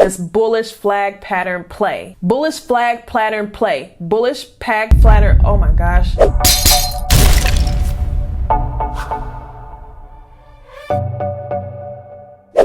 this bullish flag pattern play. Bullish flag pattern play. Bullish flag pattern. Oh my gosh.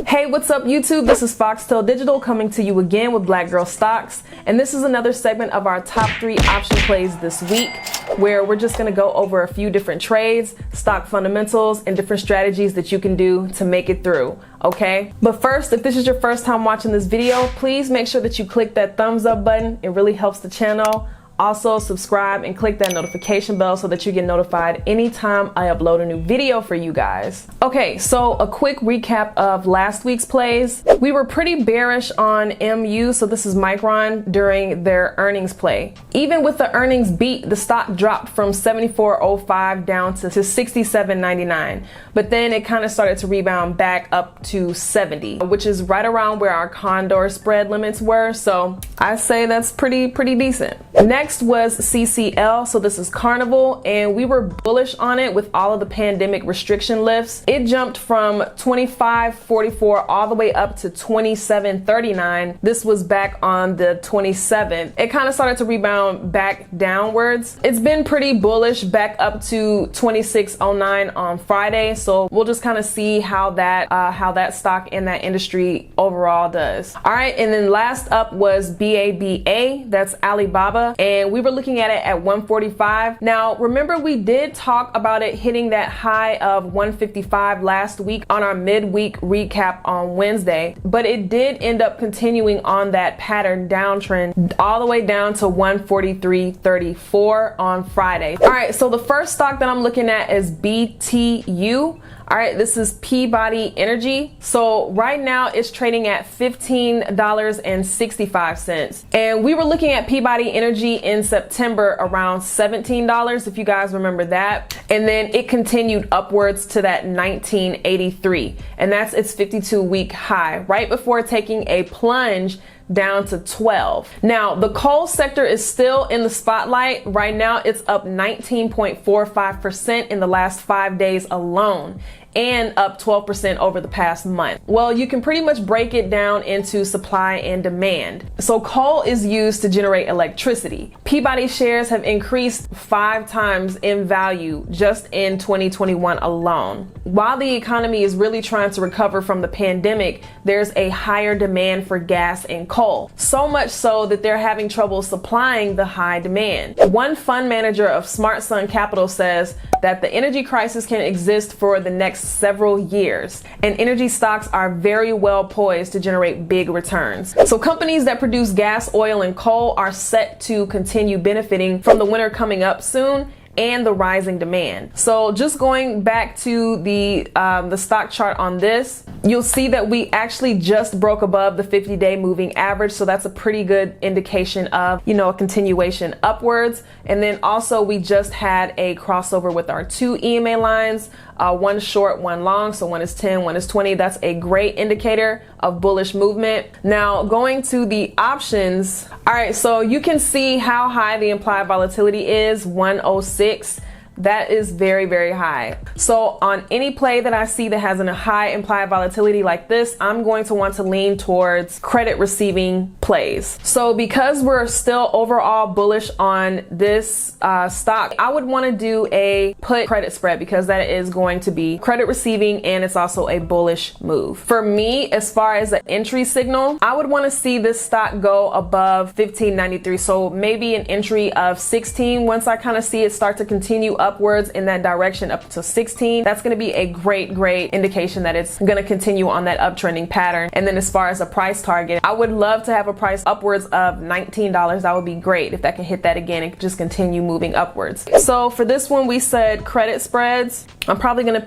Hey, what's up YouTube? This is Foxtail Digital coming to you again with Black Girl Stocks, and this is another segment of our top 3 option plays this week, where we're just going to go over a few different trades, stock fundamentals, and different strategies that you can do to make it through. Okay, but first, if this is your first time watching this video, please make sure that you click that thumbs up button. It really helps the channel. Also, subscribe and click that notification bell so that you get notified anytime I upload a new video for you guys. Okay, so a quick recap of last week's plays. We were pretty bearish on MU, so this is Micron, during their earnings play. Even with the earnings beat, the stock dropped from 74.05 down to 67.99. But then it kind of started to rebound back up to 70, which is right around where our condor spread limits were. So I say that's pretty decent. Next was CCL, so this is Carnival, and we were bullish on it with all of the pandemic restriction lifts. It jumped from 25.44 all the way up to 27.39. This was back on the 27th. It kind of started to rebound back downwards. It's been pretty bullish back up to 26.09 on Friday, so we'll just kind of see how that stock in that industry overall does. All right, and then last up was BABA, that's Alibaba, and we were looking at it at 145. Now, remember, we did talk about it hitting that high of 155 last week on our midweek recap on Wednesday, but it did end up continuing on that pattern downtrend all the way down to 143.34 on Friday. All right, so the first stock that I'm looking at is BTU. All right, this is Peabody Energy. So right now it's trading at $15.65. And we were looking at Peabody Energy in September around $17, if you guys remember that. And then it continued upwards to that 1983. And that's its 52-week high, right before taking a plunge down to 12. Now, the coal sector is still in the spotlight. Right now, it's up 19.45% in the last 5 days alone, and up 12% over the past month. Well, you can pretty much break it down into supply and demand. So coal is used to generate electricity. Peabody shares have increased 5 times in value just in 2021 alone. While the economy is really trying to recover from the pandemic, there's a higher demand for gas and coal. So much so that they're having trouble supplying the high demand. One fund manager of Smart Sun Capital says that the energy crisis can exist for the next several years, and energy stocks are very well poised to generate big returns. So companies that produce gas, oil, and coal are set to continue benefiting from the winter coming up soon and the rising demand. So just going back to the stock chart on this, you'll see that we actually just broke above the 50-day moving average. So that's a pretty good indication of, a continuation upwards. And then also we just had a crossover with our 2 EMA lines, one short, one long. So one is 10, one is 20. That's a great indicator of bullish movement. Now going to the options. All right, so you can see how high the implied volatility is, 106. That is very high. So on any play that I see that has a high implied volatility like this, I'm going to want to lean towards credit receiving plays. So because we're still overall bullish on this stock, I would want to do a put credit spread, because that is going to be credit receiving and it's also a bullish move. For me, as far as the entry signal, I would want to see this stock go above 15.93. So maybe an entry of 16. Once I kind of see it start to continue upwards in that direction up to 16, that's going to be a great indication that it's going to continue on that uptrending pattern. And then as far as a price target, I would love to have a price upwards of $19. That would be great if that can hit that again and just continue moving upwards. So for this one, we said credit spreads. I'm probably going to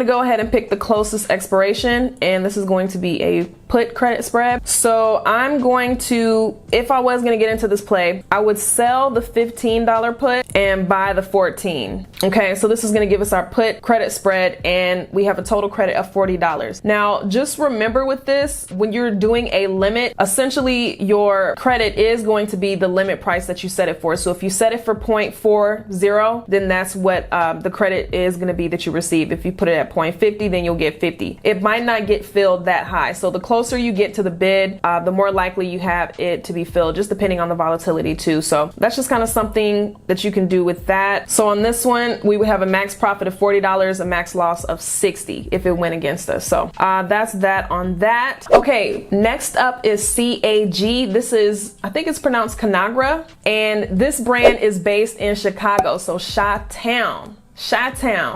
go ahead and pick the closest expiration, and this is going to be a put credit spread. So I'm going to, if I was going to get into this play, I would sell the $15 put and buy the 14. Okay, so this is going to give us our put credit spread, and we have a total credit of $40. Now, just remember with this, when you're doing a limit, essentially your credit is going to be the limit price that you set it for. So if you set it for 0.40, then that's what the credit is going to be that you receive if you put it at 0.50, then you'll get 50. It might not get filled that high. So the closer you get to the bid, the more likely you have it to be filled, just depending on the volatility too. So that's just kind of something that you can do with that. So on this one, we would have a max profit of $40, a max loss of 60 if it went against us. So that's that on that. Okay, next up is CAG. This is, I think it's pronounced Conagra, and this brand is based in Chicago, so Chi-Town.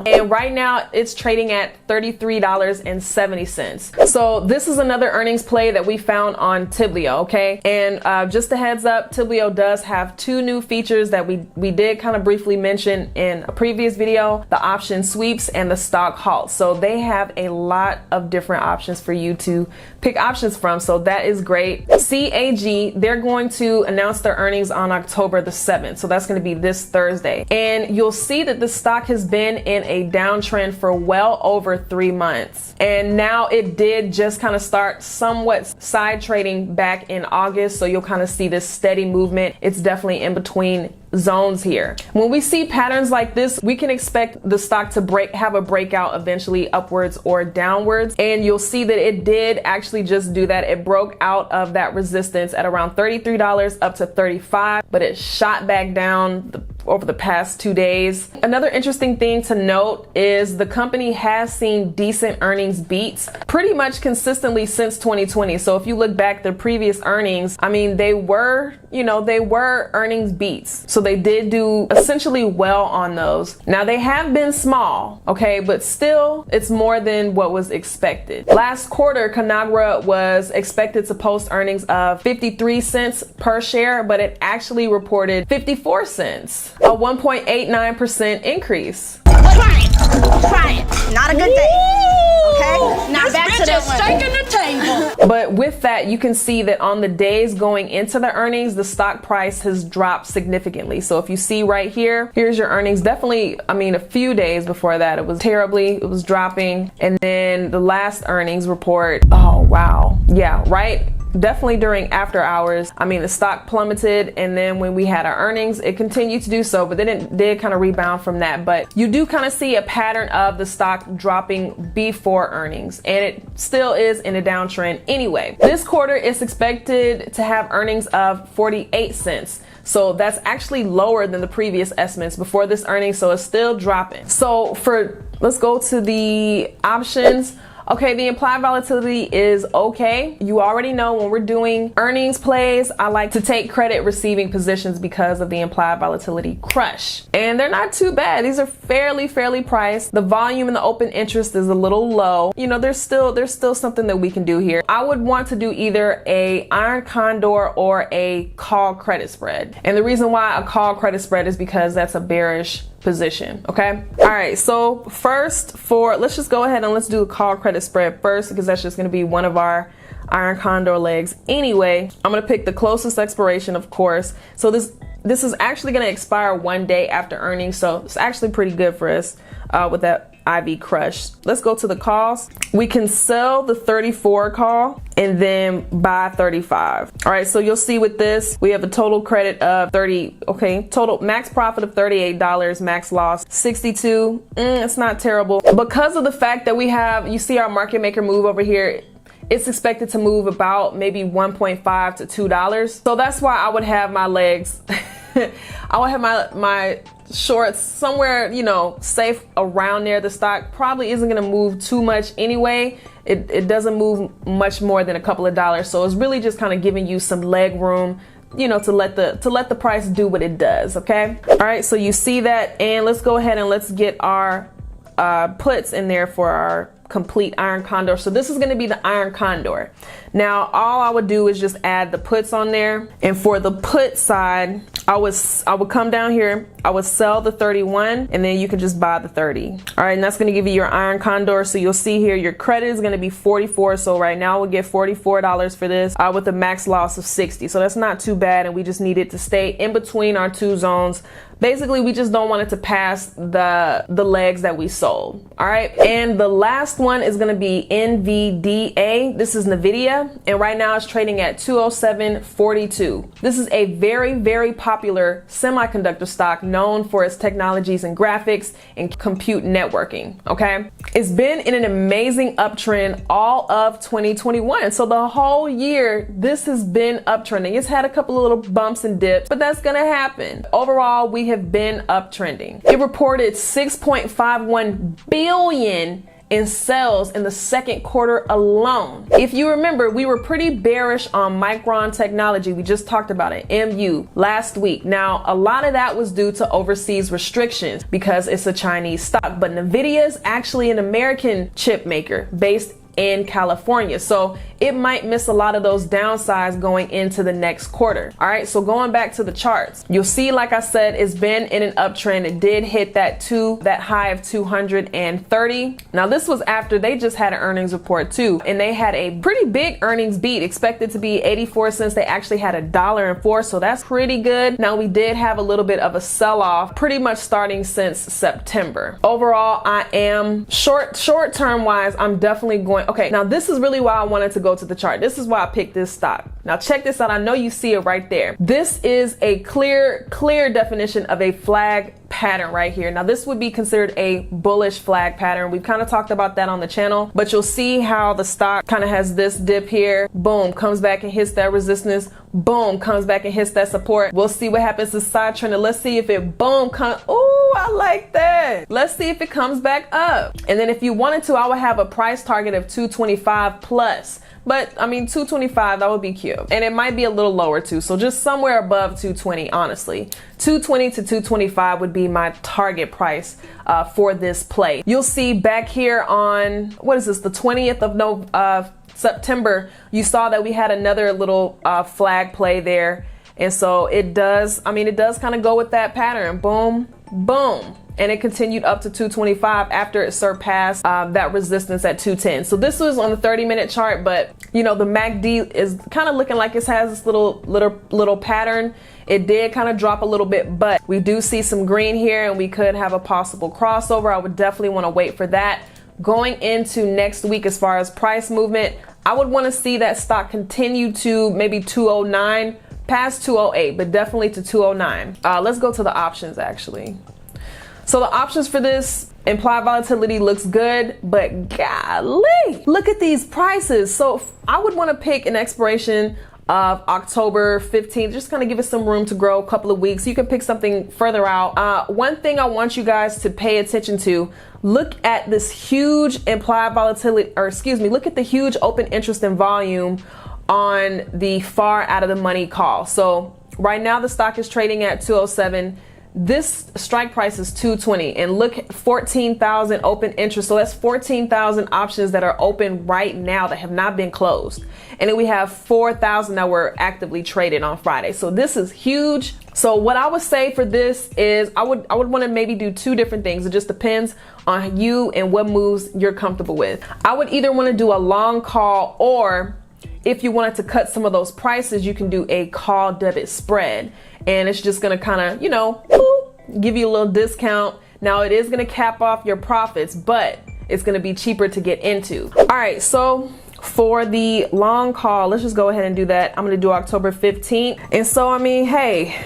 And right now it's trading at $33.70. So this is another earnings play that we found on Tiblio, okay? And just a heads up, Tiblio does have two new features that we did kind of briefly mention in a previous video, the option sweeps and the stock halts. So they have a lot of different options for you to pick options from. So that is great. CAG, they're going to announce their earnings on October the 7th. So that's going to be this Thursday. And you'll see that the stock has been in a downtrend for well over 3 months. And now it did just kind of start somewhat side trading back in August. So you'll kind of see this steady movement. It's definitely in between zones here. When we see patterns like this, we can expect the stock to have a breakout eventually upwards or downwards. And you'll see that it did actually just do that. It broke out of that resistance at around $33 up to $35, but it shot back down over the past 2 days. Another interesting thing to note is the company has seen decent earnings beats pretty much consistently since 2020. So if you look back the previous earnings, I mean, they were earnings beats. So they did do essentially well on those. Now they have been small, okay, but still it's more than what was expected. Last quarter, Conagra was expected to post earnings of 53 cents per share, but it actually reported 54 cents, a 1.89% increase. Try it. Not a good day. Okay? Not back to that one. Shaking the table. But with that, you can see that on the days going into the earnings, the stock price has dropped significantly. So if you see right here, here's your earnings. Definitely, I mean, a few days before that, it was dropping. And then the last earnings report, oh, wow. Yeah, right? Definitely during after hours, I mean, the stock plummeted, and then when we had our earnings, it continued to do so, but then it did kind of rebound from that. But you do kind of see a pattern of the stock dropping before earnings, and it still is in a downtrend anyway. This quarter is expected to have earnings of 48 cents. So that's actually lower than the previous estimates before this earnings, so it's still dropping. So let's go to the options. Okay, the implied volatility is okay. You already know when we're doing earnings plays, I like to take credit receiving positions because of the implied volatility crush. And they're not too bad. These are fairly priced. The volume and the open interest is a little low. You know, there's still something that we can do here. I would want to do either a iron condor or a call credit spread. And the reason why a call credit spread is because that's a bearish position. Okay. All right. So first let's just go ahead and let's do a call credit spread first, because that's just going to be one of our iron condor legs. Anyway, I'm going to pick the closest expiration, of course. So this is actually going to expire 1 day after earnings. So it's actually pretty good for us with that IV crush. Let's go to the calls. We can sell the 34 call and then buy 35. All right, so you'll see with this, we have a total credit of 30. Okay, total max profit of $38, max loss 62. It's not terrible because of the fact that you see our market maker move over here. It's expected to move about maybe $1.5 to $2. So that's why I would have my legs. I would have my shorts somewhere, you know, safe around there. The stock probably isn't going to move too much anyway. It doesn't move much more than a couple of dollars. So it's really just kind of giving you some leg room, you know, to let the price do what it does. Okay. All right. So you see that, and let's go ahead and let's get our puts in there for our complete iron condor. So this is going to be the iron condor. Now all I would do is just add the puts on there, and for the put side, I would come down here, I would sell the 31, and then you can just buy the 30. All right, and that's going to give you your iron condor. So you'll see here your credit is going to be 44. So right now we'll get $44 for this with a max loss of 60. So that's not too bad, and we just need it to stay in between our two zones Basically, we just don't want it to pass the legs that we sold. All right. And the last one is going to be NVDA. This is NVDA. And right now it's trading at 207.42. This is a very, very popular semiconductor stock known for its technologies and graphics and compute networking. Okay. It's been in an amazing uptrend all of 2021. So the whole year, this has been uptrending. It's had a couple of little bumps and dips, but that's going to happen. Overall, we have been uptrending. It reported 6.51 billion in sales in the second quarter alone. If you remember, we were pretty bearish on Micron Technology. We just talked about it, MU, last week. Now, a lot of that was due to overseas restrictions because it's a Chinese stock, but NVIDIA is actually an American chip maker based in California. So it might miss a lot of those downsides going into the next quarter. All right. So going back to the charts, you'll see, like I said, it's been in an uptrend. It did hit that high of 230. Now this was after they just had an earnings report too. And they had a pretty big earnings beat, expected to be 84 cents. They actually had $1.04. So that's pretty good. Now we did have a little bit of a sell off pretty much starting since September. Overall, I am short term wise, I'm definitely going. Okay, now this is really why I wanted to go to the chart. This is why I picked this stock. Now check this out. I know you see it right there. This is a clear definition of a flag pattern right here. Now this would be considered a bullish flag pattern. We've kind of talked about that on the channel, but you'll see how the stock kind of has this dip here. Boom, comes back and hits that resistance. Boom, comes back and hits that support. We'll see what happens to side trend. And let's see if it boom comes. Oh, I like that. Let's see if it comes back up. And then if you wanted to, I would have a price target of 225 plus. But I mean, 225, that would be cute. And it might be a little lower too. So just somewhere above 220, honestly. 220 to 225 would be my target price for this play. You'll see back here on, what is this, the 20th of September, you saw that we had another little flag play there. And so it does kind of go with that pattern. Boom, boom. And it continued up to 225 after it surpassed that resistance at 210. So this was on the 30-minute chart, but you know, the MACD is kind of looking like it has this little pattern. It did kind of drop a little bit, but we do see some green here and we could have a possible crossover. I would definitely want to wait for that. Going into next week, as far as price movement, I would want to see that stock continue to maybe 209, past 208, but definitely to 209. Let's go to the options actually. So the options for this implied volatility looks good, but golly, look at these prices. So I would want to pick an expiration of October 15th, just kind of give it some room to grow a couple of weeks. You can pick something further out. One thing I want you guys to pay attention to, look at this huge implied volatility, or excuse me, look at the huge open interest and volume on the far out of the money call. So right now the stock is trading at 207. This strike price is 220, and look, 14,000 open interest. So that's 14,000 options that are open right now that have not been closed. And then we have 4,000 that were actively traded on Friday. So this is huge. So what I would say for this is I would want to maybe do two different things. It just depends on you and what moves you're comfortable with. I would either want to do a long call, or if you wanted to cut some of those prices, you can do a call debit spread. And it's just going to kind of, you know, give you a little discount. Now it is going to cap off your profits, but it's going to be cheaper to get into. All right. So for the long call, let's just go ahead and do that. I'm going to do October 15th. And so, I mean, hey,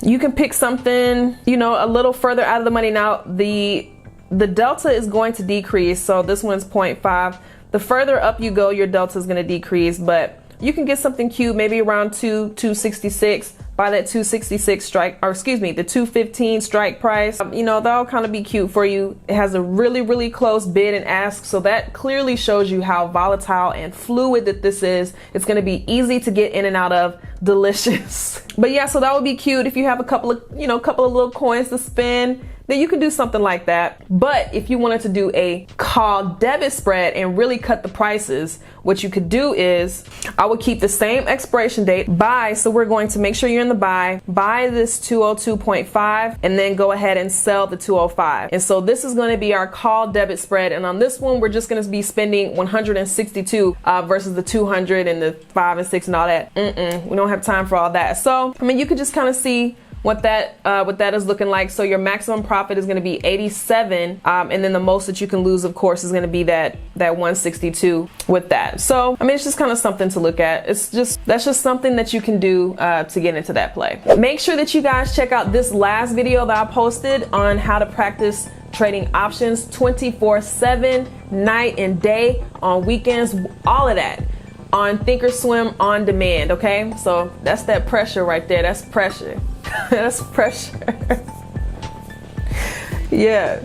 you can pick something, you know, a little further out of the money. Now the delta is going to decrease. So this one's 0.5. The further up you go, your delta is going to decrease, but you can get something cute, maybe around 266 by that 266 strike, or excuse me, the 215 strike price. You know, that'll kind of be cute for you. It has a really, really close bid and ask. So that clearly shows you how volatile and fluid that this is. It's going to be easy to get in and out of, delicious. But yeah, so that would be cute. If you have a couple of little coins to spend, then you could do something like that. But if you wanted to do a call debit spread and really cut the prices, what you could do is I would keep the same expiration date, buy. So we're going to make sure you're in the buy this 202.5, and then go ahead and sell the 205. And so this is going to be our call debit spread. And on this one, we're just going to be spending 162 versus the 200 and the 5 and 6 and all that. We don't have time for all that. So, I mean, you could just kind of see what that is looking like. So your maximum profit is going to be 87, and then the most that you can lose, of course, is going to be that 162 with that. So I mean, it's just kind of something to look at. That's just something that you can do to get into that play. Make sure that you guys check out this last video that I posted on how to practice trading options 24/7, night and day, on weekends, all of that on Thinkorswim on demand. Okay, so that's that pressure right there. That's pressure. That's pressure. Yeah.